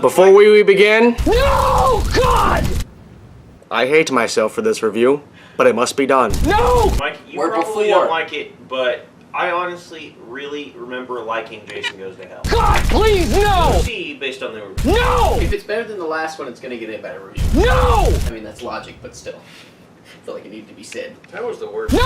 Before we begin, No! God! I hate myself for this review, but it must be done. No! Mike, you probably don't like it, but I honestly really remember liking Jason Goes to Hell. God, please, no! See, based on the review. No! If it's better than the last one, it's gonna get a better review. No! I mean, that's logic, but still. I feel like it needed to be said. That was the worst. No!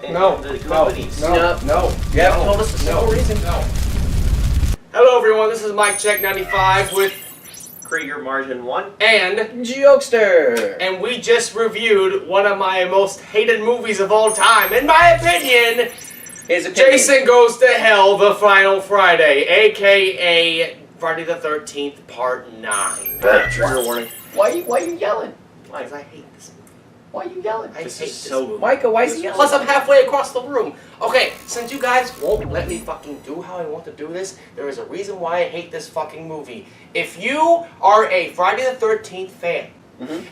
No, The companies. No. You haven't told us the simple reason. No. Hello everyone, this is MykeCheck'd95 with Krieger Margin 1. and Jokester! we just reviewed one of my most hated movies of all time, in my opinion, His opinion. Jason Goes to Hell, The Final Friday, aka Friday the 13th, Part 9. Trigger warning. Why you yelling? Because I hate this movie. Why you yelling? I hate This this is so movie. Micah, why is he yelling? Plus, I'm halfway across the room. Okay, since you guys won't let me fucking do how I want to do this, there is a reason why I hate this fucking movie. If you are a Friday the 13th fan,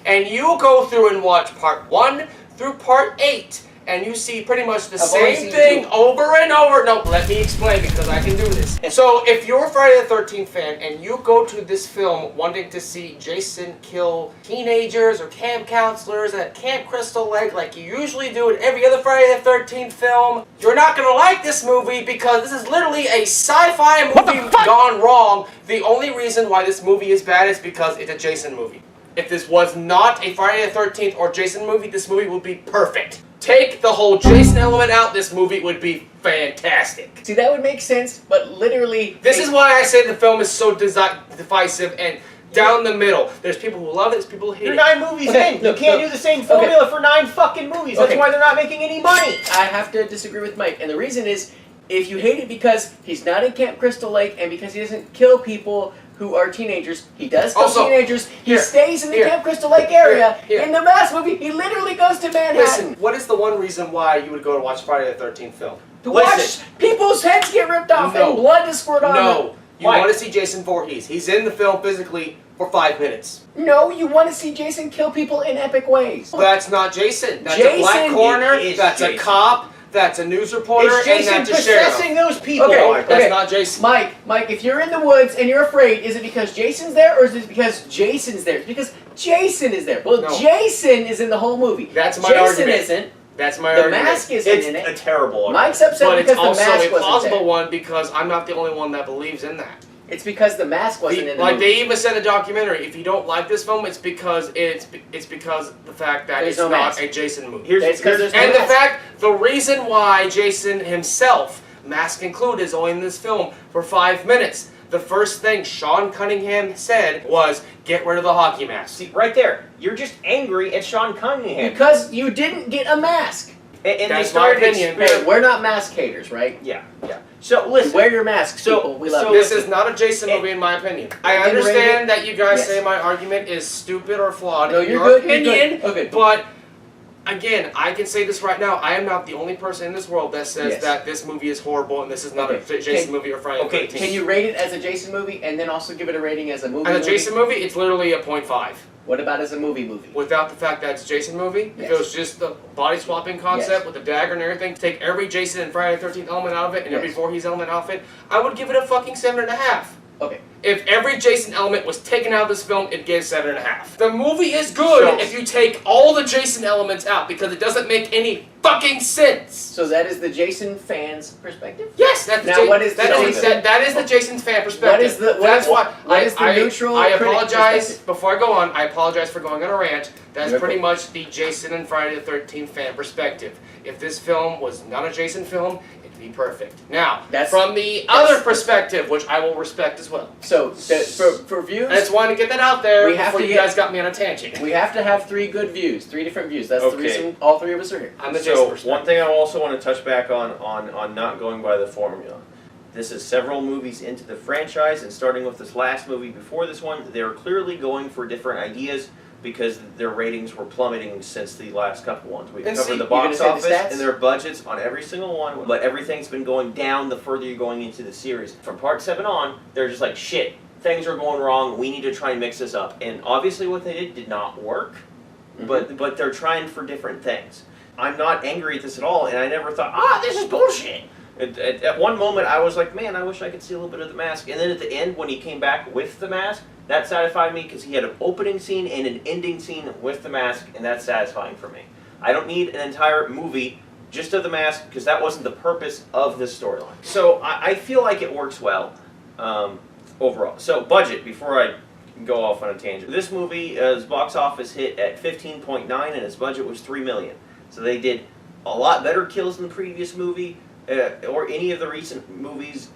and you go through and watch Part 1 through Part 8, and you see pretty much the I've only same seen thing 2. over and over. No, let me explain because I can do this. So, if you're a Friday the 13th fan and you go to this film wanting to see Jason kill teenagers or camp counselors at Camp Crystal Lake like you usually do in every other Friday the 13th film, you're not going to like this movie because this is literally a sci-fi movie gone wrong. The only reason why this movie is bad is because it's a Jason movie. If this was not a Friday the 13th or Jason movie, this movie would be perfect. Take the whole Jason element out, this movie would be fantastic. See, that would make sense, but literally... This is why I say the film is so divisive and down the middle. There's people who love it, there's people who hate You're it. 9 movies in. You can't do the same formula for 9 fucking movies. That's Okay. why they're not making any money. I have to disagree with Mike, and the reason is, if you hate it because he's not in Camp Crystal Lake, and because he doesn't kill people who are teenagers, he does kill Also, teenagers, he here, stays in the here, Camp Crystal Lake area. here. In the last movie, he literally goes to Manhattan. Listen, what is the one reason why you would go to watch Friday the 13th film? To watch Listen. people's heads get ripped off No. and blood to squirt on them. No. You Why? want to see Jason Voorhees. He's in the film physically for 5 minutes. No, you want to see Jason kill people in epic ways. That's not Jason. That's a Jason black coroner, is that's a Jason. cop, that's a news reporter, It's Jason and that's a sheriff. possessing those people. Okay. No, that's not Jason. Mike, if you're in the woods and you're afraid, is it because Jason's there or is it because Jason's there? It's because Jason is there. Well, No. Jason is in the whole movie. That's my Jason argument. isn't. That's my The argument. mask isn't It's in a it. terrible argument. Mike's upset But it's because the also mask a wasn't plausible there. one because I'm not the only one that believes in that. It's because the mask wasn't in the Like movie. they even said in the documentary, if you don't like this film, it's because it's because the fact that There's it's no not mask. a Jason movie. It's 'cause there's no And the mask. fact, the reason why Jason himself, mask included, is only in this film for 5 minutes. The first thing Sean Cunningham said was, "Get rid of the hockey mask." See, right there. You're just angry at Sean Cunningham. Because you didn't get a mask. And they That's my started opinion. Hey, we're not mask haters, right? Yeah, yeah. So listen. Wear your masks, So- people. We love so- you. This is not a Jason movie in my opinion. I Underrated? understand that you guys Yes. say my argument is stupid or flawed No, in you're your good, you're good. opinion, Okay. but again, I can say this right now. I am not the only person in this world that says Yes. that this movie is horrible and this is not Okay. a Jason movie or Friday the Okay, 13th. Can you rate it as a Jason movie and then also give it a rating as a movie? As a movie? Jason movie, it's literally a 0.5. What about as a movie movie? Without the fact that it's a Jason movie, if Yes. it was just the body swapping concept Yes. with the dagger and everything, take every Jason and Friday the 13th element out of it and every Yes. Voorhees element out of it, I would give it a fucking 7.5. Okay. If every Jason element was taken out of this film, it'd get 7.5. The movie is good So- if you take all the Jason elements out because it doesn't make any fucking sense. So that is the Jason fans' perspective? Yes, that's Now, what is the that Jason- that is the Jason fan perspective. What is the- what That's is- why what is the neutral I critic apologize perspective? before I go on. I apologize for going on a rant. That's You're pretty cool. much the Jason and Friday the 13th fan perspective. If this film was not a Jason film, it'd be perfect. Now, from the other perspective, which I will respect as well. So for views, I just wanted to get that out there we have before to you get- guys got me on a tangent. we have to have 3 good views, 3 different views. That's the Okay. reason all 3 of us are here. I'm the Jason So perspective. one thing I also want to touch back on not going by the formula. This is several movies into the franchise, and starting with this last movie before this one, they're clearly going for different ideas because their ratings were plummeting since the last couple ones. We've And covered see, the you box gonna office say the stats? and their budgets on every single one, but everything's been going down the further you're going into the series. From part 7 on, they're just like, shit, things are going wrong, we need to try and mix this up. And obviously what they did not work, but they're trying for different things. I'm not angry at this at all, and I never thought, this is bullshit. At one moment, I was like, man, I wish I could see a little bit of the mask. And then at the end, when he came back with the mask, that satisfied me because he had an opening scene and an ending scene with the mask, and that's satisfying for me. I don't need an entire movie just of the mask because that wasn't the purpose of this storyline. So I feel like it works well overall. So budget, before I go off on a tangent. This movie's box office hit at 15.9 and its budget was $3 million. So they did a lot better kills than the previous movie or any of the recent movies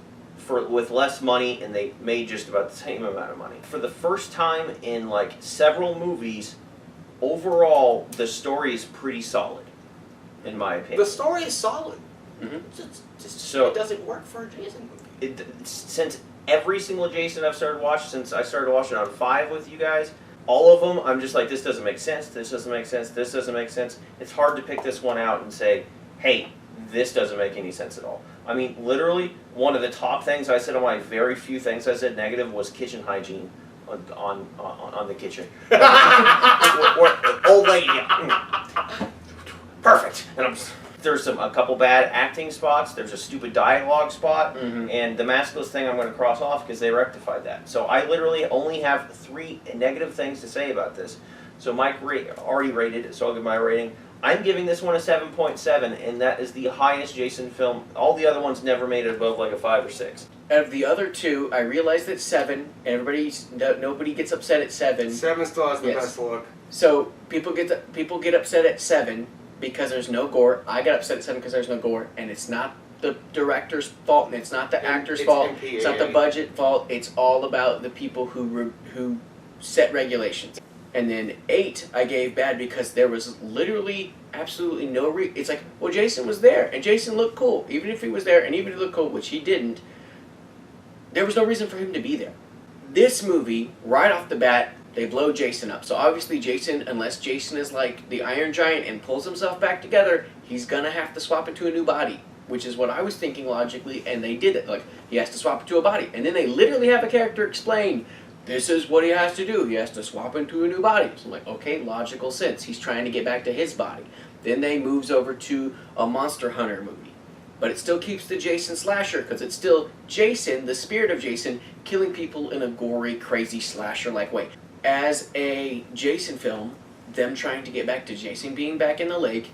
with less money, and they made just about the same amount of money. For the first time in like several movies, overall the story is pretty solid, in my opinion. The story is solid. So it doesn't work for a Jason movie. Since every single Jason I've started watching, since I started watching on 5 with you guys, all of them, I'm just like, this doesn't make sense, this doesn't make sense, this doesn't make sense. It's hard to pick this one out and say, hey, this doesn't make any sense at all. I mean, literally, one of the top things I said on my very few things I said negative was kitchen hygiene on the kitchen. Old lady. Perfect. And there's a couple bad acting spots. There's a stupid dialogue spot, and the maskless thing I'm going to cross off because they rectified that. So I literally only have 3 negative things to say about this. So Mike already rated it, so I'll give my rating. I'm giving this one a 7.7, and that is the highest Jason film. All the other ones never made it above like a 5 or 6. Out of the other 2, I realized that 7, and nobody gets upset at 7. 7 still has the Yes. best look. So people get upset at 7 because there's no gore. I got upset at 7 because there's no gore, and it's not the director's fault, and it's not the actor's fault. MPAA. It's not the budget fault. It's all about the people who set regulations. And then 8 I gave bad because there was literally absolutely no it's like, well, Jason was there, and Jason looked cool. Even if he was there, and even if he looked cool, which he didn't, there was no reason for him to be there. This movie, right off the bat, they blow Jason up. So obviously Jason, unless Jason is like the Iron Giant and pulls himself back together, he's gonna have to swap into a new body, which is what I was thinking logically, and they did it. Like, he has to swap into a body. And then they literally have a character explain, this is what he has to do. He has to swap into a new body. So I'm like, okay, logical sense. He's trying to get back to his body. Then they moves over to a Monster Hunter movie. But it still keeps the Jason slasher, because it's still Jason, the spirit of Jason, killing people in a gory, crazy slasher-like way. As a Jason film, them trying to get back to Jason being back in the lake,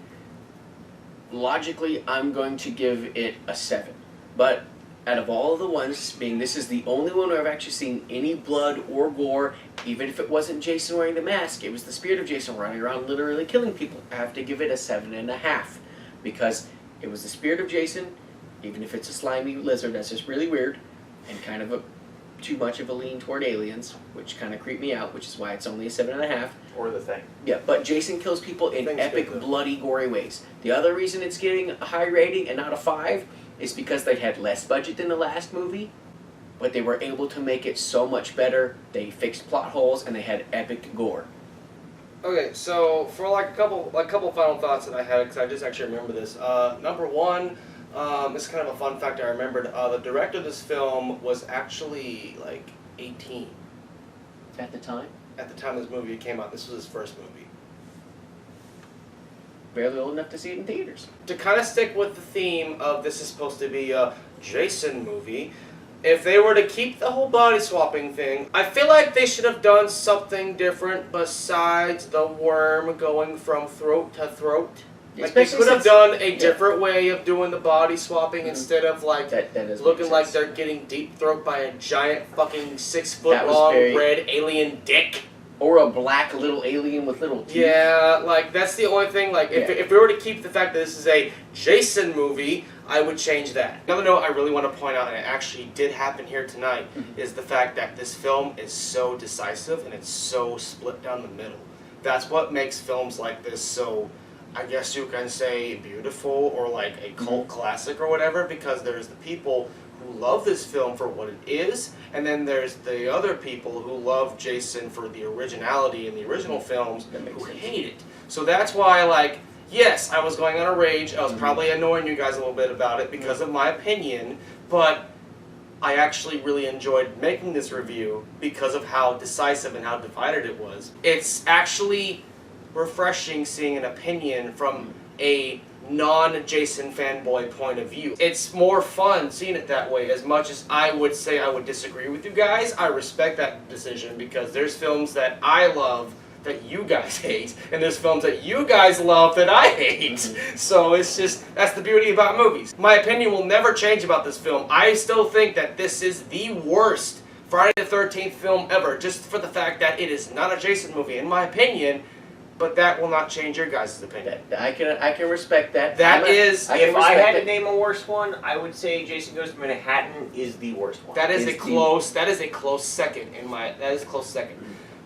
logically, I'm going to give it a 7. But out of all of the ones, being this is the only one where I've actually seen any blood or gore, even if it wasn't Jason wearing the mask, it was the spirit of Jason running around literally killing people. I have to give it a 7.5, because it was the spirit of Jason, even if it's a slimy lizard that's just really weird, and kind of too much of a lean toward aliens, which kind of creeped me out, which is why it's only a 7.5. Or the Thing. Yeah, but Jason kills people in Thing's epic, good, though. bloody, gory ways. The other reason it's getting a high rating and not a 5 is because they had less budget than the last movie, but they were able to make it so much better. They fixed plot holes and they had epic gore. Okay, so for like a couple final thoughts that I had, because I just actually remember this. Number 1, this is kind of a fun fact I remembered. The director of this film was actually like 18 At the time, at the time this movie came out. This was his first movie. barely old enough to see it in theaters. To kind of stick with the theme of this is supposed to be a Jason movie, if they were to keep the whole body swapping thing, I feel like they should have done something different besides the worm going from throat to throat. Like, they Especially could have since- done a different way of doing the body swapping instead of like That doesn't looking make like sense. they're getting deep throat by a giant fucking 6 foot That was long very- red alien dick. Or a black little alien with little teeth. Yeah, like that's the only thing. Like if, Yeah. if we were to keep the fact that this is a Jason movie, I would change that. Another note I really want to point out, and it actually did happen here tonight, is the fact that this film is so decisive and it's so split down the middle. That's what makes films like this so, I guess you can say, beautiful or like a cult classic or whatever, because there's the people who love this film for what it is, and then there's the other people who love Jason for the originality in the original films That makes who sense. hate it. So that's why, like, yes, I was going on a rage. I was probably annoying you guys a little bit about it because of my opinion, but I actually really enjoyed making this review because of how decisive and how divided it was. It's actually refreshing seeing an opinion from a non-Jason fanboy point of view. It's more fun seeing it that way. As much as I would say I would disagree with you guys, I respect that decision because there's films that I love that you guys hate, and there's films that you guys love that I hate. So it's just, that's the beauty about movies. My opinion will never change about this film. I still think that this is the worst Friday the 13th film ever, just for the fact that it is not a Jason movie, in my opinion. But that will not change your guys' opinion. I can respect that. That is, I can If I respect had to it. name a worst one, I would say Jason Goes to Manhattan is the worst one. that is a the- close second in my, that is a close second.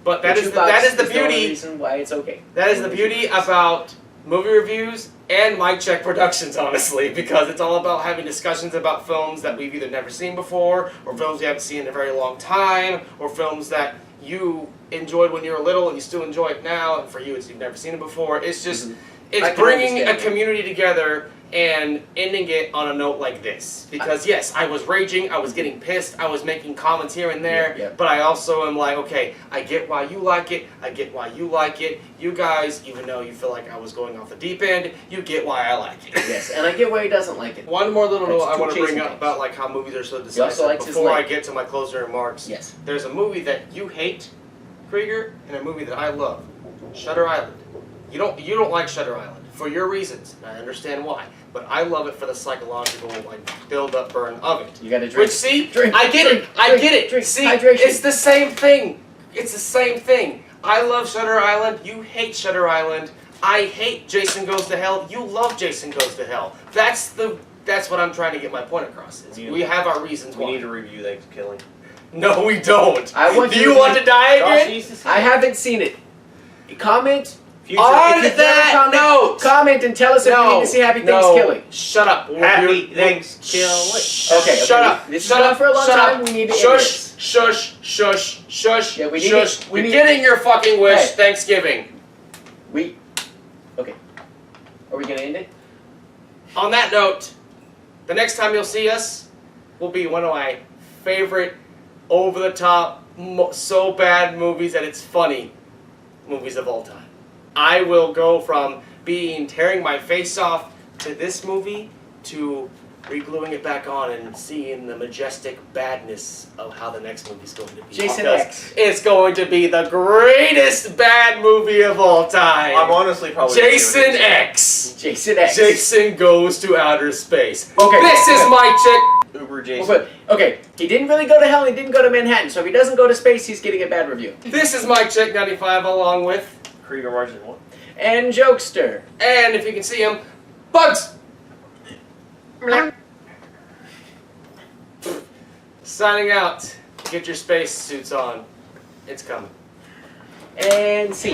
But The that is jukebox the the only beauty, reason why it's okay. that is the beauty about movie reviews and MykeCheck'd Productions, honestly, because it's all about having discussions about films that we've either never seen before, or films we haven't seen in a very long time, or films that you enjoyed when you were little and you still enjoy it now, and for you it's you've never seen it before. It's just, I it's can bringing a understand that. community together and ending it on a note like this. Because yes, I was raging, I was getting pissed, I was making comments here and there, Yeah. but I also am like, okay, I get why you like it, I get why you like it. You guys, even though you feel like I was going off the deep end, you get why I like it. Yes, and I get why he doesn't like it. One more little That's note I two want to bring Jason up things. about like how movies are so He also decisive likes his before I leg. get to my closing remarks. Yes. There's a movie that you hate, Krieger, and a movie that I love, Shutter Island. You don't like Shutter Island for your reasons, and I understand why. But I love it for the psychological like build up burn of it. You gotta drink. Which see, Drink, I get drink, it, I drink, get it. drink. See, Hydration. it's the same thing. It's the same thing. I love Shutter Island. You hate Shutter Island. I hate Jason Goes to Hell. You love Jason Goes to Hell. That's what I'm trying to get my point across. Is we have our reasons We why. need to review Thanksgiving. No, we don't. I want Do you you to- want to die Josh again? needs to see I it. haven't seen it. Comment. Future. On If you've never that comment- note, Comment and tell us if we need to see Happy Thanksgiving. Shut up. Happy Thanksgiving. Okay, Shut okay, up. this has Shut gone up. for a long Shut time, up. we need to end Shush. this. Shush. Shush. Shush. Yeah, we need Shush. to- we You're need- getting your fucking wish. Hey. Thanksgiving. Okay. Are we gonna end it? On that note, the next time you'll see us will be one of my favorite over-the-top, so bad movies that it's funny movies of all time. I will go from tearing my face off to this movie to re-gluing it back on and seeing the majestic badness of how the next movie's going to be. Jason Because X. It's going to be the greatest bad movie of all time. I'm honestly probably Jason doing it. X. Jason X. Jason Goes to Outer Space. Okay. This is MykeCheck'd. Uber Well, Jason. but, okay, he didn't really go to hell, he didn't go to Manhattan, so if he doesn't go to space, he's getting a bad review. This is MykeCheck'd 95 along with, Krieger Margin 1. And Jokester. and if you can see him, Bugs! Signing out. Get your space suits on. It's coming. And C.